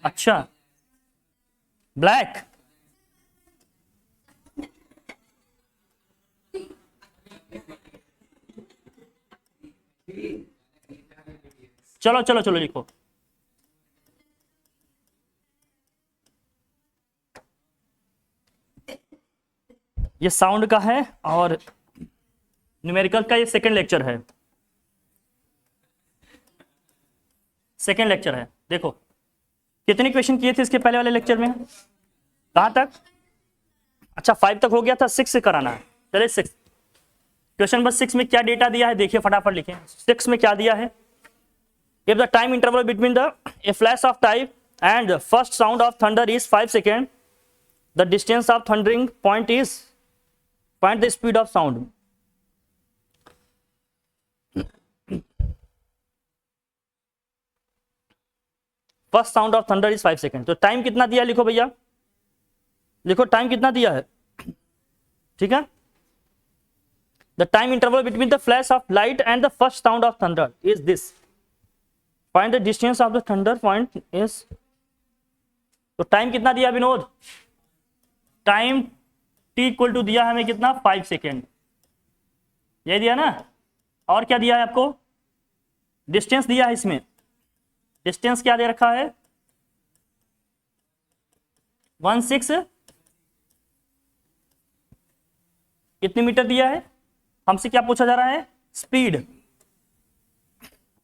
अच्छा, ब्लैक। चलो चलो चलो लिखो। ये साउंड का है और न्यूमेरिकल का ये सेकंड लेक्चर है। सेकंड लेक्चर है। देखो कितने क्वेश्चन किए थे इसके पहले वाले लेक्चर में, कहाँ तक? अच्छा 5 तक हो गया था, 6 से कराना है। चलिए 6 क्वेश्चन नंबर 6 में क्या डेटा दिया है देखिए, फटाफट लिखें। 6 में क्या दिया है? If the time interval between the A flash of time and first sound of thunder is 5 second, the distance of thundering point is, find the speed of sound. First sound of thunder is 5 second. तो time कितना दिया लिखो भैया, लिखो time कितना दिया है। ठीक है, the time interval between the flash of light and the first sound of thunder is this, find the distance of the thunder point is. तो टाइम कितना दिया Vinod? Time t equal to दिया हमें कितना, 5 सेकेंड, यही दिया ना। और क्या दिया है आपको? डिस्टेंस दिया है इसमें। डिस्टेंस क्या दे रखा है? 16 कितने मीटर दिया है? हमसे क्या पूछा जा रहा है? स्पीड,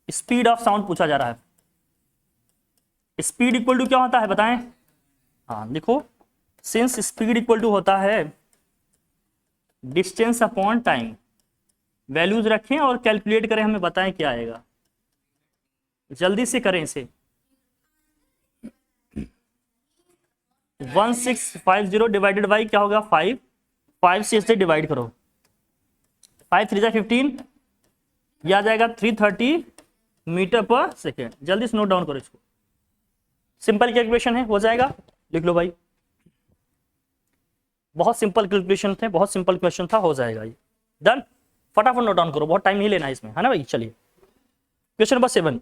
स्पीड ऑफ साउंड पूछा जा रहा है। स्पीड इक्वल टू क्या होता है बताएं? हाँ लिखो, सिंस स्पीड इक्वल टू होता है डिस्टेंस अपॉन टाइम। वैल्यूज रखें और कैलकुलेट करें, हमें बताएं क्या आएगा, जल्दी से करें इसे। 1650 डिवाइडेड बाई क्या होगा? 5 से इसे डिवाइड करो, 5 3 15, यह आ जाएगा 330 मीटर पर सेकेंड। जल्दी से नोट डाउन करो इसको, सिंपल कैलकुलेशन है, हो जाएगा। लिख लो भाई, बहुत सिंपल कैलकुलेशन थे, बहुत सिंपल क्वेश्चन था, हो जाएगा ये। डन, फटाफट नोट डाउन करो, बहुत टाइम नहीं लेना है इसमें, है ना भाई। चलिए question number 7,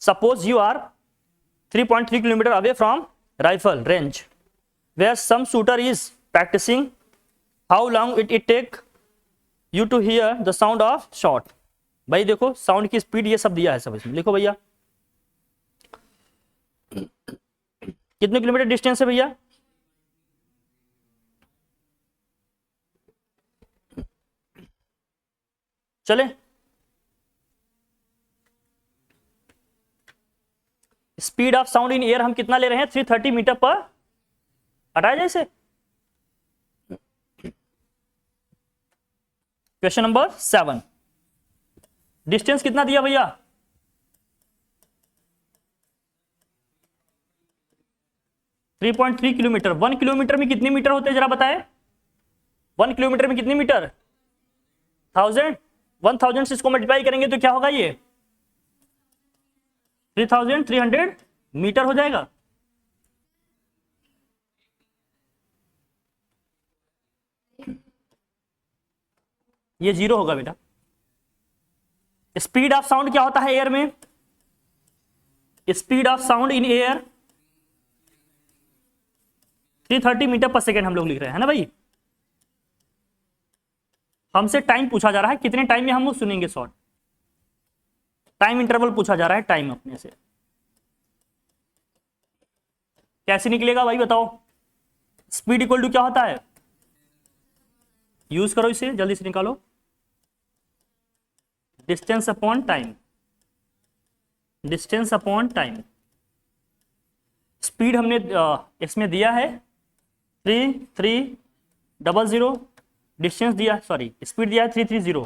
suppose you are 3.3 kilometre away from rifle range where some shooter is practising, how long it take you to hear the sound of shot. भाई देखो साउंड की स्पीड ये सब दिया है सब इसमें, लिखो भैया कितने किलोमीटर डिस्टेंस है भैया? चले, speed of sound in air हम कितना ले रहे हैं? 330 मीटर पर, हटाया जाए इसे। क्वेश्चन नंबर 7, डिस्टेंस कितना दिया भैया? 3.3 किलोमीटर। 1 किलोमीटर में कितने मीटर होते हैं जरा बताएं? 1 किलोमीटर में कितने मीटर? 1000 से इसको मल्टीप्लाई करेंगे तो क्या होगा? ये 3300 मीटर हो जाएगा। ये 0 होगा बेटा। स्पीड ऑफ साउंड क्या होता है एयर में? Speed of sound in air 330 metre per second हम लोग लिख रहे हैं ना भाई। हमसे टाइम पूछा जा रहा है, कितने टाइम में हम लोग सुनेंगे शॉट। टाइम इंटरवल पूछा जा रहा है, टाइम अपने से कैसे निकलेगा भाई बताओ? स्पीड इक्वल टू क्या होता है? यूज करो इसे, जल्दी से निकालो। Distance upon time, distance upon time. Speed हमने इसमें दिया है 3300, डिस्टेंस दिया, सॉरी स्पीड दिया है 330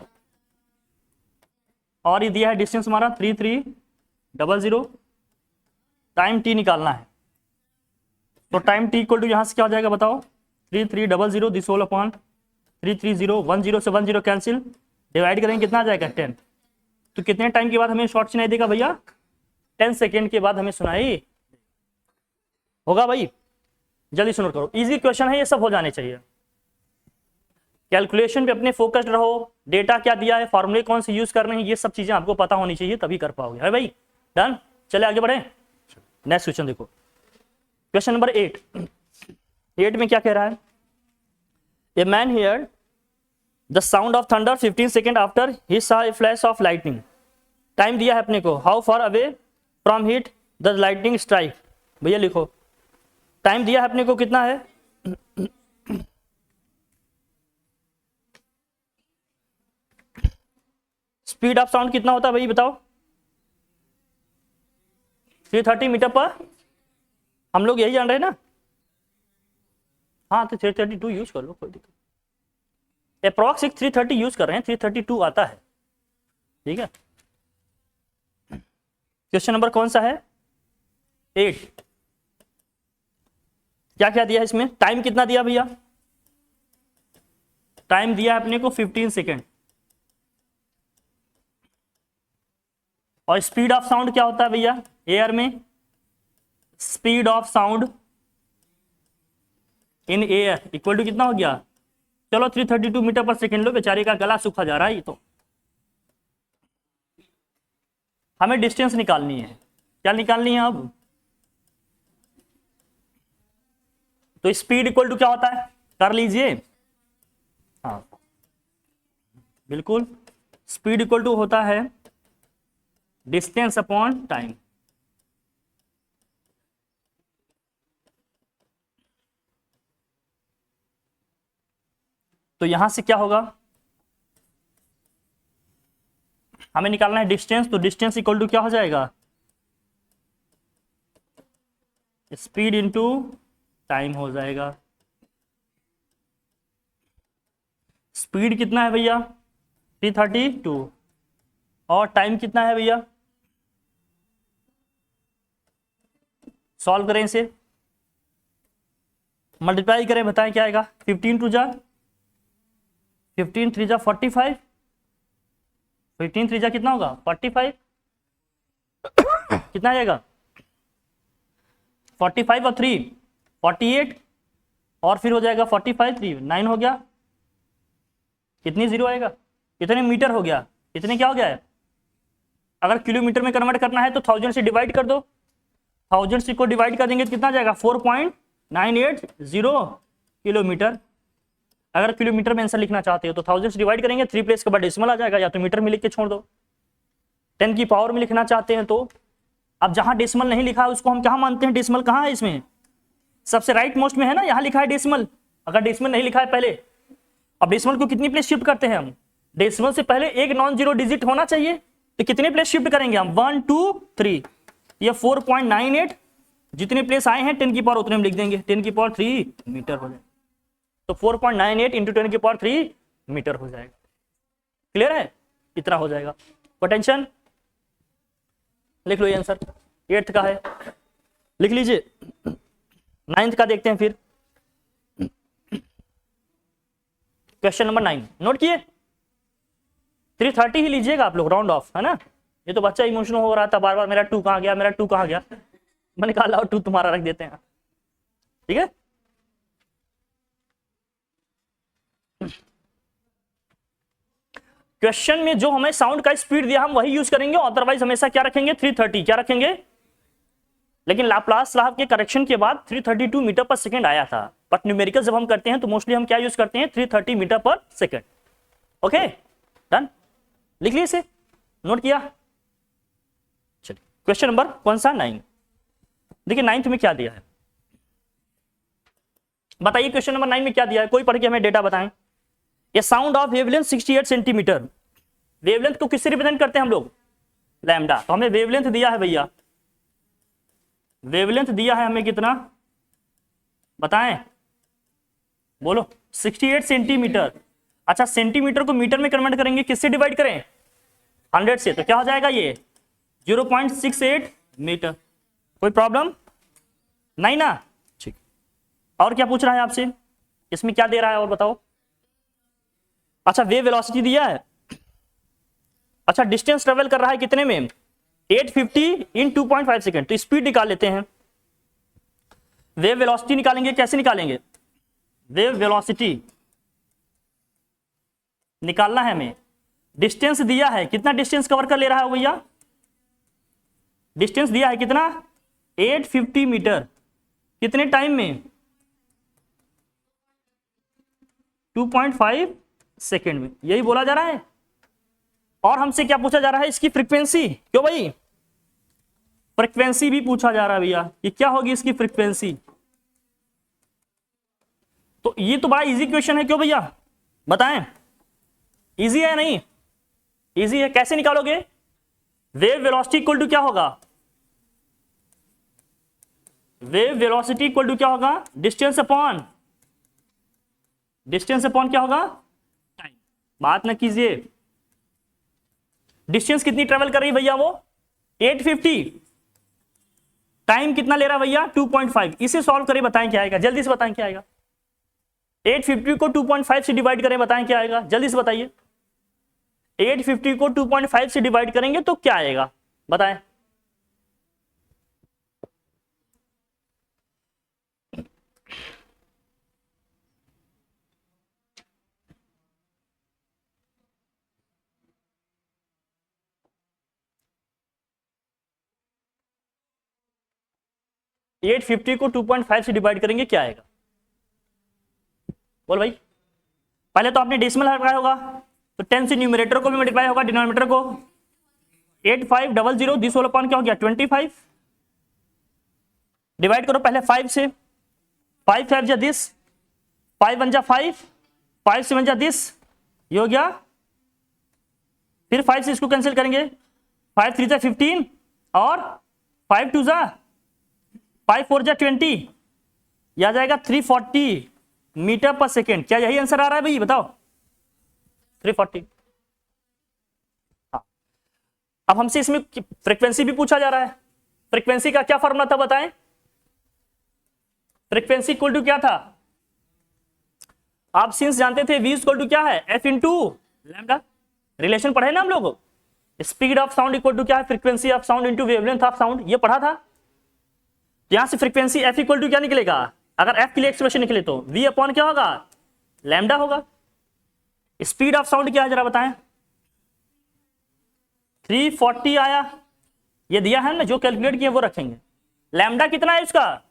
और ये दिया है डिस्टेंस हमारा 3300। टाइम टी निकालना है, तो टाइम टी इक्वल टू यहां से क्या हो जाएगा बताओ? 3300 दिस होल अपॉन 330, 10 से 10 कैंसिल, डिवाइड करेंगे कितना आ जाएगा? 10। तो कितने टाइम के बाद हमें शॉर्ट सुनाई देगा भैया? 10 सेकेंड के बाद हमें सुनाई होगा भाई। जल्दी सुनो करो, इजी क्वेश्चन है ये, सब हो जाने चाहिए। कैलकुलेशन पे अपने फोकस्ड रहो, डेटा क्या दिया है, फॉर्मूले कौन से यूज करने हैं, ये सब चीजें आपको पता होनी चाहिए, तभी कर पाओगे, है भाई। डन, चले आगे बढ़े। नेक्स्ट क्वेश्चन देखो, क्वेश्चन नंबर 8 में क्या कह रहा है, a man heard the sound of thunder 15 second after he saw a flash of lightning. Time दिया है अपने को, how far away from hit the lightning strike. भैया लिखो, टाइम दिया है अपने को कितना है, स्पीड ऑफ साउंड कितना होता है भाई बताओ, 330 मीटर पर, हम लोग यही जान रहे हैं ना। हाँ तो 332 यूज कर लो, कोई दिक्कत, अप्रॉक्स 330 यूज कर रहे हैं, 332 आता है, ठीक है। क्वेश्चन नंबर कौन सा है, 8। क्या क्या दिया है इसमें, टाइम कितना दिया भैया, टाइम दिया है अपने को 15 सेकेंड, और स्पीड ऑफ साउंड क्या होता है भैया एयर में, speed of sound in air equal to कितना हो गया, चलो 332 मीटर पर सेकेंड लो, बेचारे का गला सूखा जा रहा है ये तो। हमें डिस्टेंस निकालनी है, क्या निकालनी है अब, तो स्पीड इक्वल टू क्या होता है, कर लीजिए, हाँ बिल्कुल, स्पीड इक्वल टू होता है डिस्टेंस अपॉन टाइम। तो यहां से क्या होगा, हमें निकालना है डिस्टेंस, तो डिस्टेंस इक्वल टू क्या हो जाएगा, स्पीड इनटू टाइम हो जाएगा। स्पीड कितना है भैया 332, और टाइम कितना है भैया, सॉल्व करें इसे, मल्टीप्लाई करें, बताएं क्या आएगा, 15 टू जा 15 3 जा 45, 15 3 जा कितना होगा 45, कितना आएगा 45 और 3 48, और फिर हो जाएगा 45 3 9 हो गया, कितनी जीरो आएगा, कितने मीटर हो गया, कितने क्या हो गया है, अगर किलोमीटर में कन्वर्ट करना है तो 1000 से डिवाइड कर दो, 1000 से को डिवाइड कर देंगे तो कितना जाएगा 4.980 किलोमीटर। अगर किलोमीटर में आंसर लिखना चाहते हो तो 1000 से डिवाइड करेंगे, 3 प्लेस के बाद डेसिमल आ जाएगा, या तो मीटर में लिख के छोड़ दो। 10 की पावर में लिखना चाहते हैं तो, अब जहां डेसिमल नहीं लिखा है उसको हम कहां मानते हैं, डेसिमल कहां है इसमें, सबसे राइट मोस्ट में है ना, यहां लिखा है डेसिमल, अगर डेसिमल नहीं लिखा है पहले, अब डेसिमल को कितनी प्लेस शिफ्ट करते हैं हम, डेसिमल से पहले एक नॉन जीरो डिजिट होना चाहिए, तो कितने प्लेस शिफ्ट करेंगे हम 1 2 3, ये 4.98 जितने प्लेस आए हैं 10 की पावर उतने हम लिख देंगे, 10 की पावर 3 मीटर हो जाएगा, तो 4.98 इंटू 10 की पावर 3 मीटर हो जाएगा। क्लियर है, इतना हो जाएगा। पोटेंशियल लिख लो, ये आंसर 8th का है, लिख लीजिए। 9th का देखते हैं फिर, क्वेश्चन नंबर 9 नोट किए, 330 ही लीजिएगा आप लोग, राउंड ऑफ है ना। ये तो बच्चा इमोशनल हो रहा था बार बार, मेरा 2 कहां गया, मेरा 2 कहां गया, मैंने कहा लाओ 2 तुम्हारा रख देते हैं, ठीक है। क्वेश्चन में जो हमें साउंड का स्पीड दिया हम वही यूज करेंगे, अदरवाइज हमेशा क्या रखेंगे 330, क्या रखेंगे, लेकिन लाप्लास साहब के करेक्शन के बाद 332 मीटर पर सेकंड आया था, बट न्यूमेरिकल जब हम करते हैं तो मोस्टली हम क्या यूज करते हैं 330 मीटर पर सेकंड। ओके डन, लिख लिए इसे, नोट किया। चलिए क्वेश्चन नंबर कौन सा 9, देखिए 9th में क्या दिया है, बताइए क्वेश्चन नंबर 9 में क्या दिया है, कोई पढ़ के हमें डेटा बताएं। ये sound of wavelength 68 centimetre, wavelength को किससे रिप्रेजेंट करते हैं हम लोग, लैम्डा, तो हमें वेवलेंथ दिया है भैया, वेवलेंथ दिया है हमें कितना बताएं, बोलो 68 सेंटीमीटर। अच्छा सेंटीमीटर को मीटर में कन्वर्ट करेंगे, किससे डिवाइड करें 100 से, तो क्या हो जाएगा ये 0.68 मीटर। कोई प्रॉब्लम नहीं ना, ठीक। और क्या पूछ रहा है आपसे, इसमें क्या दे रहा है और बताओ। अच्छा वेव वेलोसिटी दिया है, अच्छा डिस्टेंस ट्रेवल कर रहा है कितने में 850 इन 2.5 सेकेंड, तो स्पीड निकाल लेते हैं। वेव वेलोसिटी निकालेंगे, कैसे निकालेंगे, वेव वेलोसिटी निकालना है हमें, डिस्टेंस दिया है, कितना डिस्टेंस कवर कर ले रहा है भैया, डिस्टेंस दिया है कितना 850 मीटर कितने टाइम में? 2.5 सेकेंड में, यही बोला जा रहा है। और हमसे क्या पूछा जा रहा है? इसकी फ्रीक्वेंसी। क्यों भाई? फ्रीक्वेंसी भी पूछा जा रहा है भैया कि क्या होगी इसकी फ्रीक्वेंसी। तो ये तो बड़ा इजी क्वेश्चन है। क्यों भैया बताएं? इजी है नहीं? इजी है। कैसे निकालोगे? वेव वेलोसिटी इक्वल टू क्या होगा? वेव वेलोसिटी इक्वल टू क्या होगा? डिस्टेंस अपॉन क्या होगा? टाइम। बात ना कीजिए। डिस्टेंस कितनी ट्रेवल कर रही है भैया? वो 850। टाइम कितना ले रहा है भैया? 2.5। इसे सॉल्व करें, बताएं क्या आएगा? जल्दी से बताएं क्या आएगा? 850 को 2.5 से डिवाइड करें, बताएं क्या आएगा? जल्दी से बताइए। 850 को 2.5 से डिवाइड करेंगे तो क्या आएगा? बताएं। एट 50 को 2.5 से डिवाइड करेंगे क्या आएगा? बोल भाई। पहले तो आपने डेसिमल हटाया होगा, तो 10 से न्यूमरेटर को भी मल्टीप्लाई होगा, डिनोमिनेटर को। 8500 दिस होल अपॉन क्या हो गया? 25। डिवाइड करो पहले 5 से। 5 5 जा दिस, 5 1 जा 5, 5 7 जा दिस, ये हो गया। फिर 5 से इसको कैंसिल करेंगे, 5 3 जा 15 और 5 2 जा 5 4 जा 20, यह आ जाएगा 340 मीटर पर सेकेंड। क्या यही आंसर आ रहा है भाई? बताओ। 340। हाँ। अब हमसे इसमें फ्रीक्वेंसी भी पूछा जा रहा है। फ्रीक्वेंसी का क्या फॉर्मूला था बताएं? फ्रीक्वेंसी इक्वल टू क्या था? आप सिंस जानते थे v इक्वल टू क्या है? f into lambda. रिलेशन पढ़े ना हम लोग? Speed of sound equal to क्या है? Frequency of sound into wavelength of sound, ये पढ़ा था। यहां से फ्रीक्वेंसी f इक्वल टू क्या निकलेगा? अगर f के लिए एक्सप्रेशन निकले तो v अपॉन क्या होगा? लैम्डा होगा। स्पीड ऑफ साउंड क्या है जरा बताएं? 340 आया, ये दिया है ना, जो कैलकुलेट किया वो रखेंगे। लैम्डा कितना है इसका?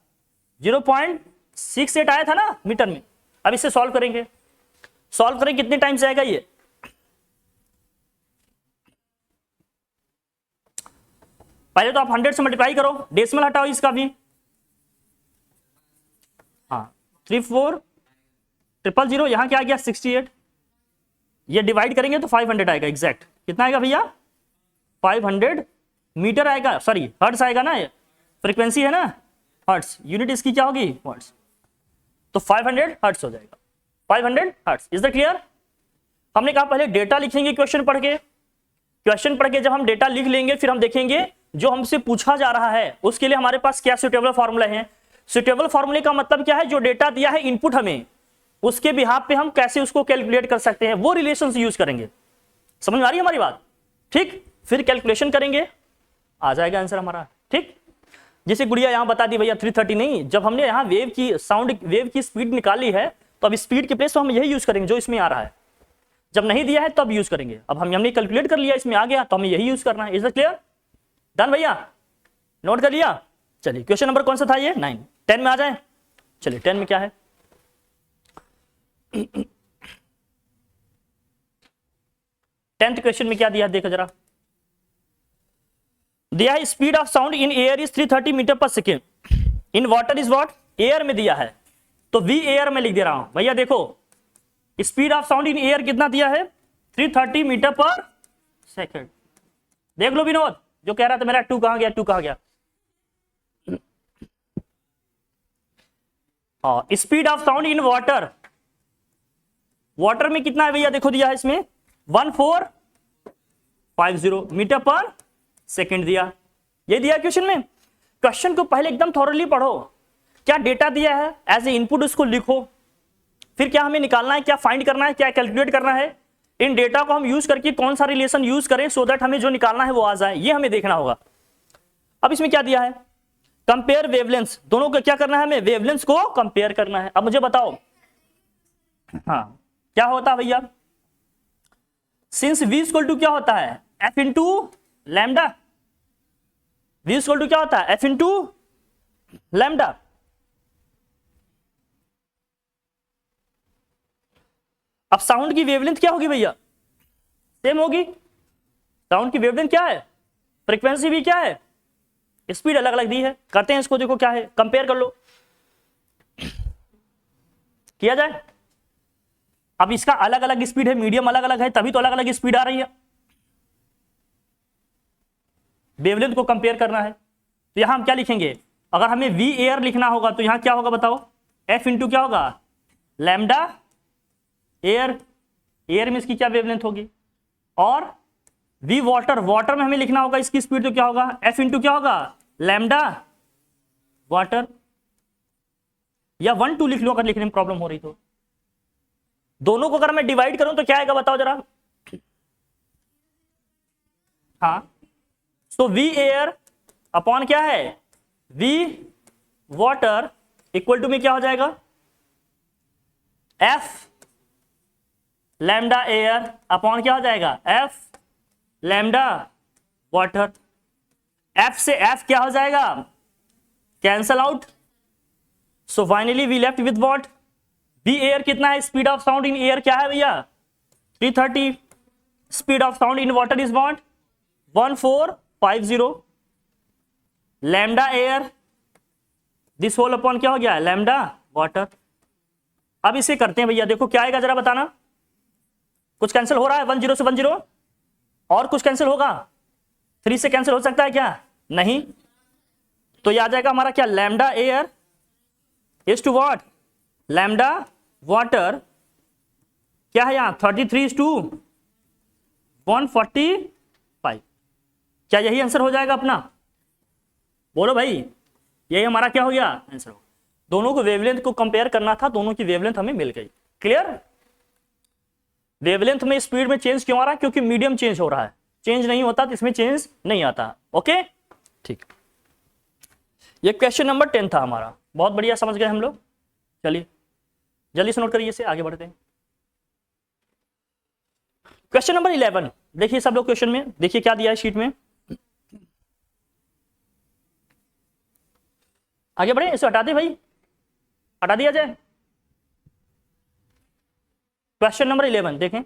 0.68 आया था ना मीटर में। अब इसे सॉल्व करेंगे। सॉल्व करें कितने टाइम से आएगा ये? पहले तो आप 100 से मल्टीप्लाई करो, डेसिमल हटाओ इसका भी। हाँ 34,000, यहां क्या आ गया? 68। ये डिवाइड करेंगे तो 500 आएगा। एग्जैक्ट कितना आएगा भैया? 500 मीटर आएगा, सॉरी हर्ट्स आएगा ना। ये फ्रीक्वेंसी है ना, हर्ट्स। यूनिट इसकी क्या होगी? हर्ट्स। तो 500 हर्ट्स हो जाएगा। 500 हर्ट्स। Is that clear? हमने कहा पहले डेटा लिखेंगे क्वेश्चन पढ़ के। क्वेश्चन पढ़ के जब हम डेटा लिख लेंगे, फिर हम देखेंगे जो हमसे पूछा जा रहा है उसके लिए हमारे पास क्या सुटेबल फॉर्मूला है। सुटेबल फॉर्मूले का मतलब क्या है? जो डेटा दिया है इनपुट हमें, उसके बिहाफ पे हम कैसे उसको कैलकुलेट कर सकते हैं, वो रिलेशंस यूज करेंगे। समझ में आ रही है हमारी बात? ठीक। फिर कैलकुलेशन करेंगे, आ जाएगा आंसर हमारा। ठीक। जैसे गुड़िया यहां बता दी भैया 330 नहीं, जब हमने यहाँ वेव की साउंड वेव की स्पीड निकाली है तो अब स्पीड के प्लेस तो हम यही यूज करेंगे जो इसमें आ रहा है। जब नहीं दिया है तब यूज करेंगे। अब हमने कैलकुलेट कर लिया, इसमें आ गया तो हमें यही यूज करना है। Is that clear? डन भैया? नोट कर लिया? चलिए क्वेश्चन नंबर कौन सा था ये? 9। 10 में आ जाए। चलिए 10 में क्या है? 10th क्वेश्चन में क्या दिया देखो जरा। दिया है speed of sound in air is 330 metre per second, in water is what? Air में दिया है, तो वी एयर में लिख दे रहा हूं भैया। देखो speed of sound in air कितना दिया है? 330 मीटर पर सेकेंड। देख लो विनोद, जो कह रहा था मेरा 2 कहां गया? 2 कहां गया? Speed of sound in water, water में कितना है भैया? देखो दिया है इसमें 1450 मीटर पर सेकेंड दिया। ये दिया क्वेश्चन में। क्वेश्चन को पहले एकदम थॉरली पढ़ो। क्या डेटा दिया है, एज ए इनपुट उसको लिखो। फिर क्या हमें निकालना है, क्या फाइंड करना है, क्या कैलकुलेट करना है, इन डेटा को हम यूज करके कौन सा रिलेशन यूज करें सो दैट हमें जो निकालना है वो आ जाए, ये हमें देखना होगा। अब इसमें क्या दिया है? Compare wavelengths. दोनों को क्या करना है? हमें वेवलेंस को कंपेयर करना है। अब मुझे बताओ, हाँ क्या होता है भैया? सिंस v इक्वल टू क्या होता है? f into lambda. v equal to क्या होता है? f into lambda. अब साउंड की वेवलेंथ क्या होगी भैया, सेम होगी। साउंड की वेवलेंथ क्या है, फ्रीक्वेंसी भी क्या है, स्पीड अलग अलग दी है। करते हैं इसको, देखो क्या है, कंपेयर कर लो, किया जाए। अब इसका अलग अलग स्पीड है, मीडियम अलग अलग है, तभी तो अलग अलग स्पीड आ रही है। वेवलेंथ को कंपेयर करना है तो यहां हम क्या लिखेंगे, अगर हमें वी एयर लिखना होगा तो यहां क्या होगा बताओ, एफ इंटू क्या होगा, लैम्डा एयर, एयर में इसकी क्या वेवलेंथ होगी, और वी वाटर, वाटर में हमें लिखना होगा इसकी स्पीड तो क्या होगा, एफ इंटू क्या होगा, लैम्डा वाटर। या 1 2 लिख लो अगर लिखने में प्रॉब्लम हो रही तो। दोनों को अगर मैं डिवाइड करूं तो क्या आएगा बताओ जरा। हाँ, तो वी एयर अपॉन क्या है, वी वाटर इक्वल टू में क्या हो जाएगा, एफ लैम्डा एयर अपॉन क्या हो जाएगा, एफ लैम्डा वाटर। एफ से एफ क्या हो जाएगा, cancel out. So finally we left with what, v air कितना है, speed of sound in air क्या है भैया 330, speed of sound in water is what 1450, lambda air this whole upon क्या हो गया, लैम्डा वाटर। अब इसे करते हैं भैया, देखो क्या आएगा जरा बताना, कुछ कैंसिल हो रहा है 10 से 10, और कुछ कैंसिल होगा, 3 से कैंसिल हो सकता है क्या, नहीं। तो ये आ जाएगा हमारा क्या, lambda air is to what, lambda water क्या है यहां 33:145। क्या यही आंसर हो जाएगा अपना, बोलो भाई, यही हमारा क्या हो गया आंसर हो। दोनों को वेवलेंथ को कंपेयर करना था, दोनों की वेवलेंथ हमें मिल गई। क्लियर। वेवलेंथ में स्पीड में चेंज क्यों आ रहा है, क्योंकि मीडियम चेंज हो रहा है, चेंज नहीं होता तो इसमें चेंज नहीं आता। ओके ठीक, ये क्वेश्चन नंबर 10 था हमारा, बहुत बढ़िया समझ गए हम लोग। चलिए जल्दी से नोट करिए, इसे आगे बढ़ते हैं। क्वेश्चन नंबर 11 देखिए सब लोग, क्वेश्चन में देखिए क्या दिया है शीट में, आगे बढ़े, इसे हटा दे भाई, हटा दिया जाए। क्वेश्चन नंबर 11 देखें,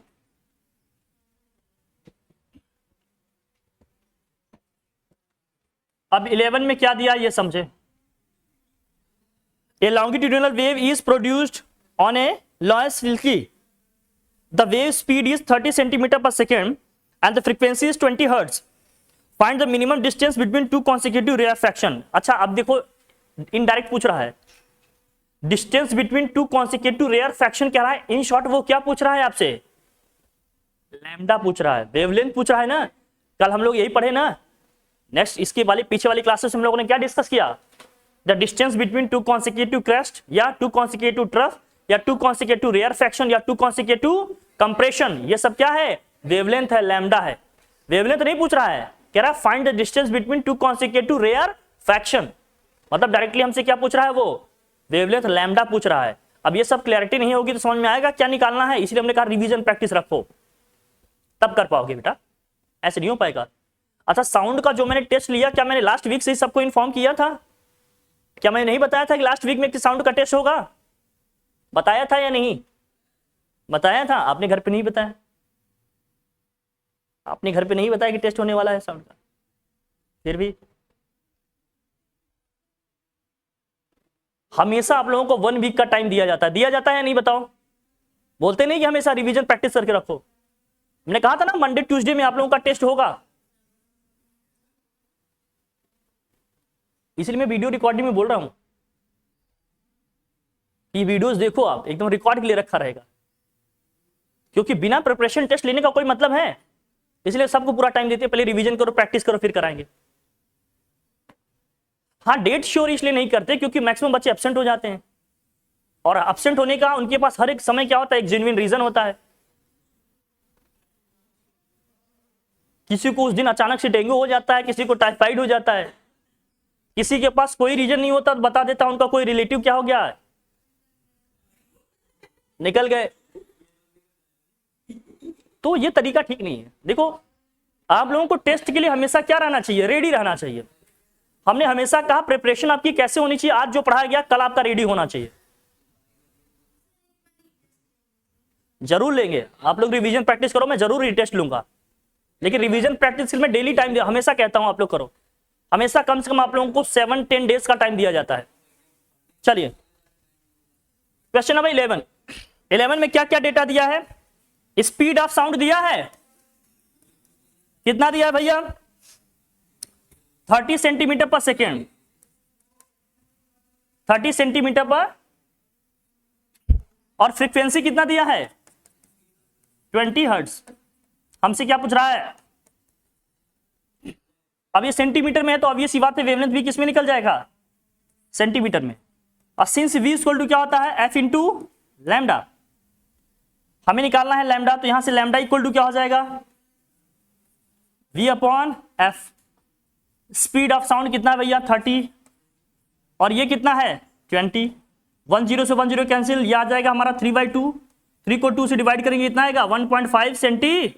अब 11 में क्या दिया ये समझे। A longitudinal wave is produced on a Loess silky. The wave speed is 30 centimeter per second and the frequency is 20 hertz. Find the minimum distance between two consecutive rarefaction. अच्छा अब देखो इनडायरेक्ट पूछ रहा है, distance between two consecutive rarefaction कह रहा है। In short वो क्या पूछ रहा है आपसे, लैम्डा पूछ रहा है, वेवलेंथ पूछ रहा है ना। कल हम लोग यही पढ़े ना, नेक्स्ट इसके वाली पीछे वाली क्लासेस हम लोगों ने क्या डिस्कस किया, the distance between two consecutive crest या टू कॉन्सिक्यूटिव ट्रफ या टू कॉन्सिक्यूटिव रेयरफैक्शन या टू कॉन्सिक्यूटिव कंप्रेशन, ये सब क्या है, वेवलेंथ है, लैम्डा है। वेवलेंथ नहीं पूछ रहा है, कह रहा है find the distance between two consecutive rarefaction, मतलब डायरेक्टली हमसे क्या पूछ रहा है, वो वेवलेंथ लैम्डा पूछ रहा है। अब ये सब क्लैरिटी नहीं होगी तो समझ में आएगा क्या निकालना है, इसलिए हमने कहा रिवीजन प्रैक्टिस रखो तब कर पाओगे बेटा, ऐसे नहीं हो पाएगा। अच्छा साउंड का जो मैंने टेस्ट लिया, क्या मैंने लास्ट वीक से सबको इन्फॉर्म किया था, क्या मैंने नहीं बताया था कि लास्ट वीक में साउंड का टेस्ट होगा, बताया था या नहीं बताया था, आपने घर पे नहीं बताया, आपने घर पे नहीं बताया कि टेस्ट होने वाला है साउंड का, फिर भी हमेशा आप लोगों को 1 वीक का टाइम दिया जाता है या नहीं बताओ, बोलते नहीं कि हमेशा रिवीजन प्रैक्टिस करके रखो। मैंने कहा था ना मंडे ट्यूसडे में आप लोगों का टेस्ट होगा, इसलिए मैं वीडियो रिकॉर्डिंग में बोल रहा हूं कि वीडियोस देखो आप, एकदम रिकॉर्ड के लिए रखा रहेगा, क्योंकि बिना प्रिपरेशन टेस्ट लेने का कोई मतलब है, इसलिए सबको पूरा टाइम देते हैं, पहले रिवीजन करो, प्रैक्टिस करो, फिर कराएंगे। हाँ डेट श्योर इसलिए नहीं करते क्योंकि मैक्सिमम बच्चे एब्सेंट हो जाते हैं, और एब्सेंट होने का उनके पास हर एक समय क्या होता है, एक जेन्युइन रीजन होता है। किसी को उस दिन अचानक से डेंगू हो जाता है, किसी को टाइफाइड हो जाता है, किसी के पास कोई रीजन नहीं होता तो बता देता उनका कोई रिलेटिव क्या हो गया है, निकल गए। तो ये तरीका ठीक नहीं है। देखो आप लोगों को टेस्ट के लिए हमेशा क्या रहना चाहिए, रेडी रहना चाहिए। हमने हमेशा कहा प्रिपरेशन आपकी कैसे होनी चाहिए, आज जो पढ़ाया गया कल आपका रेडी होना चाहिए। जरूर लेंगे आप लोग, रिवीजन प्रैक्टिस करो, मैं जरूर रीटेस्ट लूंगा, लेकिन रिवीजन प्रैक्टिस में डेली टाइम हमेशा कहता हूं आप लोग करो, हमेशा कम से कम आप लोगों को 7-10 डेज का टाइम दिया जाता है। चलिए क्वेश्चन नंबर 11 में क्या क्या डेटा दिया है? स्पीड ऑफ साउंड दिया है, कितना दिया है भैया? 30 सेंटीमीटर पर सेकेंड, 30 सेंटीमीटर पर, और फ्रीक्वेंसी कितना दिया है? 20 हर्ट्ज। हमसे क्या पूछ रहा है? अब ये सेंटीमीटर में है तो अब ये सी बात है, वेवलेंथ भी किसमें निकल जाएगा? सेंटीमीटर में। और सिंस v इक्वल टू क्या होता है? f इंटू लैम्डा, हमें निकालना है लैम्डा, तो यहां से लैम्डा इक्वल टू क्या हो जाएगा? v upon f। Speed of sound कितना है भैया? 30, और ये कितना है? 20। 10 से 10 कैंसिल, ये आ जाएगा हमारा 3/2, 3 को 2 से डिवाइड करेंगे इतना आएगा 1.5 सेंटी।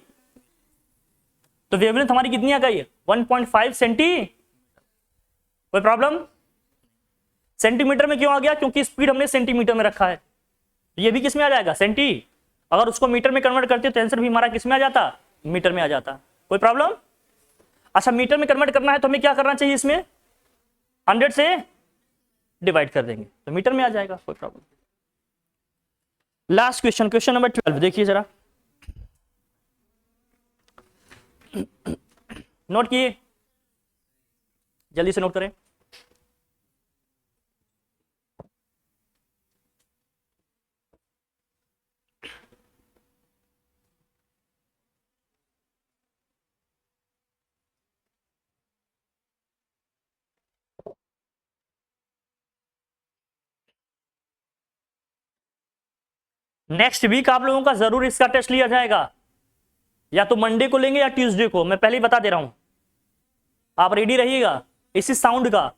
तो वेवलेंथ हमारी कितनी आ गई? 1.5 सेंटी। कोई प्रॉब्लम? सेंटीमीटर में क्यों आ गया? क्योंकि स्पीड हमने सेंटीमीटर में रखा है, ये भी किस में आ जाएगा? सेंटी। अगर उसको मीटर में कन्वर्ट करते तो आंसर भी हमारा किस में आ जाता? मीटर में आ जाता। कोई प्रॉब्लम? अच्छा, मीटर में कन्वर्ट करना है तो हमें क्या करना चाहिए? इसमें 100 से डिवाइड कर देंगे तो मीटर में आ जाएगा। कोई problem? Last question, question number 12 देखिए जरा, नोट किए, जल्दी से नोट करें। नेक्स्ट वीक आप लोगों का जरूर इसका टेस्ट लिया जाएगा, या तो मंडे को लेंगे या ट्यूसडे को, मैं पहले ही बता दे रहा हूं, आप रेडी रहिएगा। इसी साउंड का,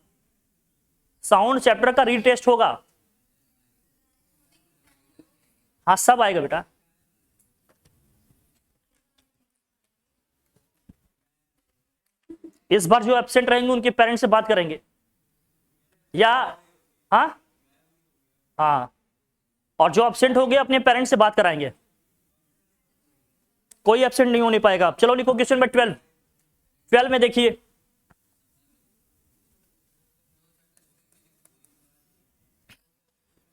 साउंड चैप्टर का रीटेस्ट होगा। हाँ सब आएगा बेटा। इस बार जो एब्सेंट रहेंगे उनके पेरेंट्स से बात करेंगे, या हाँ हाँ, और जो एब्सेंट हो गए अपने पेरेंट्स से बात कराएंगे, कोई एब्सेंट नहीं होने पाएगा। चलो लिखो क्वेश्चन नंबर 12 में देखिए,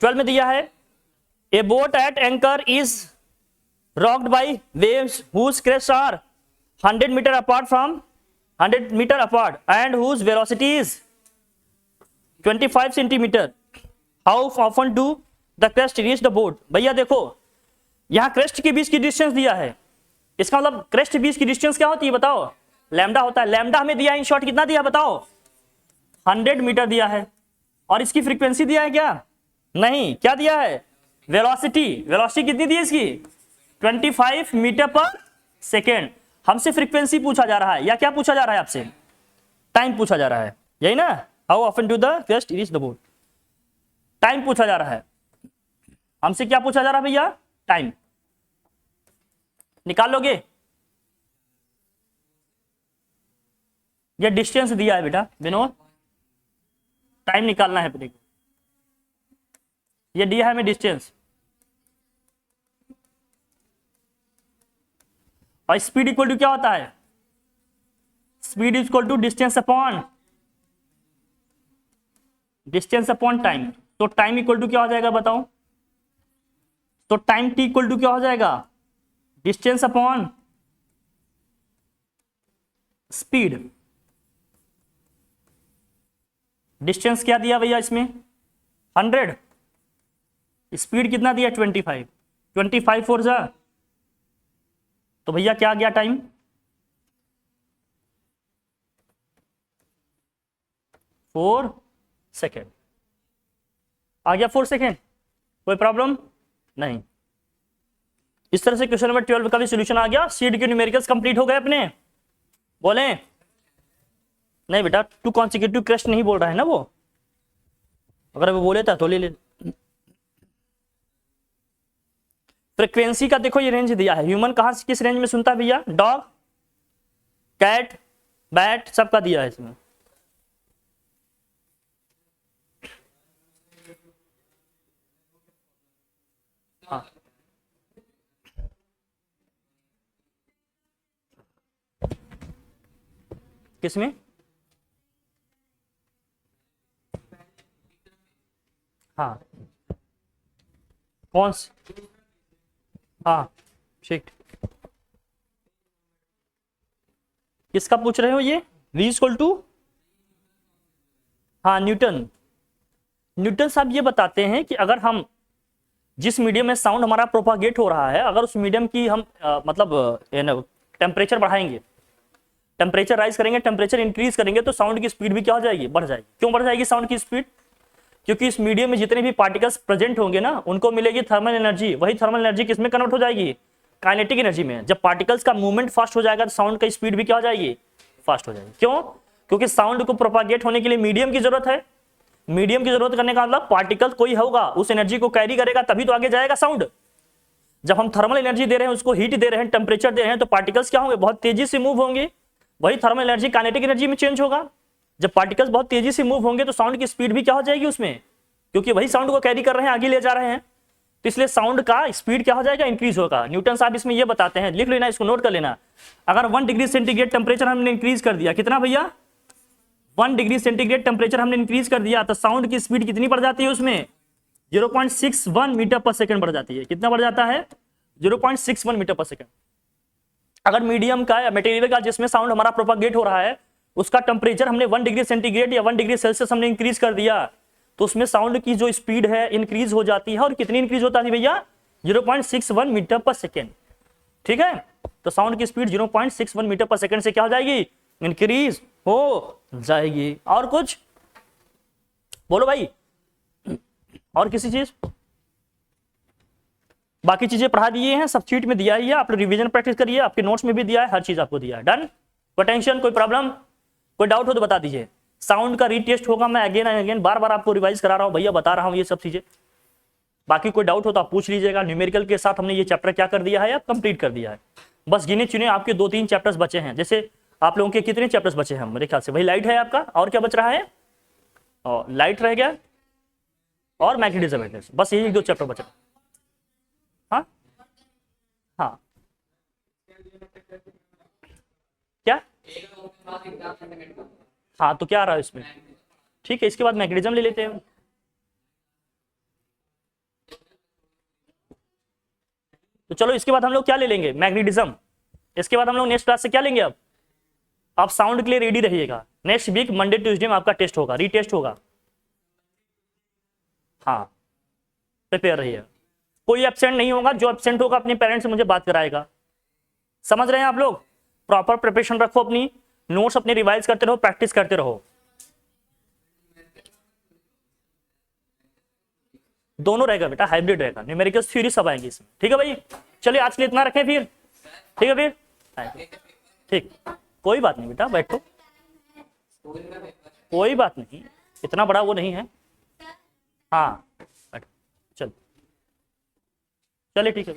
ट्वेल्व में दिया है, a boat at anchor is rocked by waves whose crest are 100 metre apart from 100 metre apart and whose velocity is 25 centimetre. How often do the crest reach the boat? भैया देखो, यहां crest के बीच की distance दिया है, इसका मतलब crest के बीच की डिस्टेंस क्या होती है बताओ? लैम्डा होता है। लैम्डा हमें दिया है इन शॉर्ट, कितना दिया बताओ? 100 मीटर दिया है। और इसकी फ्रीक्वेंसी दिया है क्या? नहीं। क्या दिया है? वेलोसिटी। वेलोसिटी कितनी दी है इसकी? 25 मीटर पर सेकेंड। हमसे फ्रीक्वेंसी पूछा जा रहा है, या क्या पूछा जा रहा है आपसे? टाइम पूछा जा रहा है, यही ना? How often do the crest reach the boat, time पूछा जा रहा है। हमसे क्या पूछा जा रहा है भैया? टाइम। निकाल लोगे? ये डिस्टेंस दिया है बेटा विनोद, टाइम निकालना है अपने को। ये दिया है हमें डिस्टेंस, और स्पीड इक्वल टू क्या होता है? Speed equal to distance upon time. तो टाइम इक्वल टू क्या हो जाएगा बताओ? तो टाइम टी इक्वल टू क्या हो जाएगा? Distance upon speed. डिस्टेंस क्या दिया भैया इसमें? 100। स्पीड कितना दिया? 25। 25 फोर जा, तो भैया क्या आ गया? टाइम 4 सेकेंड आ गया। 4 सेकेंड। कोई प्रॉब्लम नहीं। इस तरह से क्वेश्चन नंबर 12 का भी सॉल्यूशन आ गया। सीड के न्यूमेरिकल्स कंप्लीट हो गए अपने? बोले नहीं बेटा, 2 कॉन्सिक्यूटिव क्रेस्ट नहीं बोल रहा है ना वो, अगर वो बोले था तो ले ले। फ्रीक्वेंसी का देखो ये रेंज दिया है। ह्यूमन कहां से किस रेंज में सुनता है भैया? डॉग, कैट, बैट, सबका दिया है इसमें। हाँ किसमें? हाँ कौन सी? हाँ ठीक। किसका पूछ रहे हो ये? v equal to? हाँ न्यूटन। न्यूटन साहब ये बताते हैं कि अगर हम जिस मीडियम में साउंड हमारा प्रोपागेट हो रहा है, अगर उस मीडियम की हम मतलब टेम्परेचर बढ़ाएंगे, टेम्परेचर राइज करेंगे, टेम्परेचर इंक्रीज करेंगे, तो साउंड की स्पीड भी क्या हो जाएगी? बढ़ जाएगी। क्यों बढ़ जाएगी साउंड की स्पीड? क्योंकि इस मीडियम में जितने भी पार्टिकल्स प्रेजेंट होंगे ना, उनको मिलेगी थर्मल एनर्जी। वही थर्मल एनर्जी किसमें कन्वर्ट हो जाएगी? काइनेटिक एनर्जी में। जब पार्टिकल्स का मूवमेंट फास्ट हो जाएगा तो साउंड की स्पीड भी क्या हो जाएगी? फास्ट हो जाएगी। क्यों? क्योंकि साउंड को प्रोपागेट होने के लिए मीडियम की जरूरत है। मीडियम की जरूरत करने का मतलब पार्टिकल कोई होगा, उस एनर्जी को कैरी करेगा, तभी तो आगे जाएगा साउंड। जब हम थर्मल एनर्जी दे रहे हैं, उसको हीट दे रहे हैं, टेम्परेचर दे रहे हैं, तो पार्टिकल्स क्या होंगे? बहुत तेजी से मूव होंगे। वही थर्मल एनर्जी काइनेटिक एनर्जी में चेंज होगा। जब पार्टिकल्स बहुत तेजी से मूव होंगे तो साउंड की स्पीड भी क्या हो जाएगी उसमें? क्योंकि वही साउंड को कैरी कर रहे हैं, आगे ले जा रहे हैं, तो इसलिए साउंड का स्पीड क्या हो जाएगा? इंक्रीज होगा। न्यूटन साहब इसमें ये बताते हैं, लिख लेना, इसको नोट कर लेना। अगर 1 डिग्री सेंटीग्रेड टेम्परेचर हमने इंक्रीज कर दिया, कितना भैया? 1 डिग्री सेंटीग्रेड टेम्परेचर हमने इंक्रीज कर दिया, तो साउंड की स्पीड कितनी बढ़ जाती है उसमें? 0.61 मीटर पर सेकंड बढ़ जाती है। कितना बढ़ जाता है? 0.61 मीटर पर सेकंड। अगर मीडियम का या मटेरियल का जिसमें साउंड हमारा प्रोपागेट हो रहा है, उसका टेम्परेचर हमने 1 डिग्री सेंटीग्रेड या 1 डिग्री सेल्सियस हमने इंक्रीज कर दिया, तो उसमें साउंड की जो स्पीड है इंक्रीज हो जाती है। और कितनी इंक्रीज होता है भैया? 0.61 मीटर पर सेकेंड। ठीक है, तो साउंड की स्पीड 0.61 मीटर पर सेकेंड से क्या हो जाएगी? इंक्रीज हो जाएगी। और कुछ बोलो भाई, और किसी चीज? बाकी चीजें पढ़ा दिए हैं, सब शीट में दिया ही है, आप रिवीजन प्रैक्टिस करिए, आपके नोट्स में भी दिया है, हर चीज आपको दिया है। डन? कोई टेंशन, कोई प्रॉब्लम, कोई डाउट हो तो बता दीजिए। साउंड का रीटेस्ट होगा, मैं अगेन एंड अगेन बार बार आपको रिवाइज करा रहा हूं भैया, बता रहा हूं ये सब चीजें। बाकी कोई डाउट हो तो आप पूछ लीजिएगा। न्यूमेरिकल के साथ हमने ये चैप्टर क्या कर दिया है? या कंप्लीट कर दिया है। बस गिने चुने आपके 2-3 चैप्टर्स बचे हैं। जैसे आप लोगों के कितने चैप्टर्स बचे हैं? मेरे ख्याल से वही लाइट है आपका, और क्या बच रहा है? और लाइट रह गया, और मैग्नेटिज्म है, बस यही 2 चैप्टर बचे। हाँ हाँ क्या? हाँ तो क्या आ रहा है इसमें? ठीक है, इसके बाद मैग्नेटिज्म ले लेते हैं। तो चलो इसके बाद हम लोग क्या ले लेंगे? मैग्नेटिज्म। इसके बाद हम लोग नेक्स्ट क्लास से क्या लेंगे? अब आप साउंड के लिए रेडी रहिएगा। नेक्स्ट वीक मंडे ट्यूसडे में आपका टेस्ट होगा, रीटेस्ट होगा। हाँ प्रिपेयर रहिए, कोई एब्सेंट नहीं होगा। जो एब्सेंट होगा अपने पेरेंट्स से मुझे बात कराएगा। समझ रहे हैं आप लोग? प्रॉपर प्रिपरेशन रखो, अपनी नोट्स अपने रिवाइज करते रहो, प्रैक्टिस करते रहो। दोनों रहेगा बेटा, हाइब्रिड रहेगा, न्यूमेरिकल थ्योरी सब आएंगे इसमें। ठीक है भाई, चलिए आज के लिए इतना रखें फिर। ठीक है फिर, ठीक, कोई बात नहीं बेटा, बैठो, कोई बात नहीं, इतना बड़ा वो नहीं है। हाँ बैठो, चलो, चलिए ठीक है।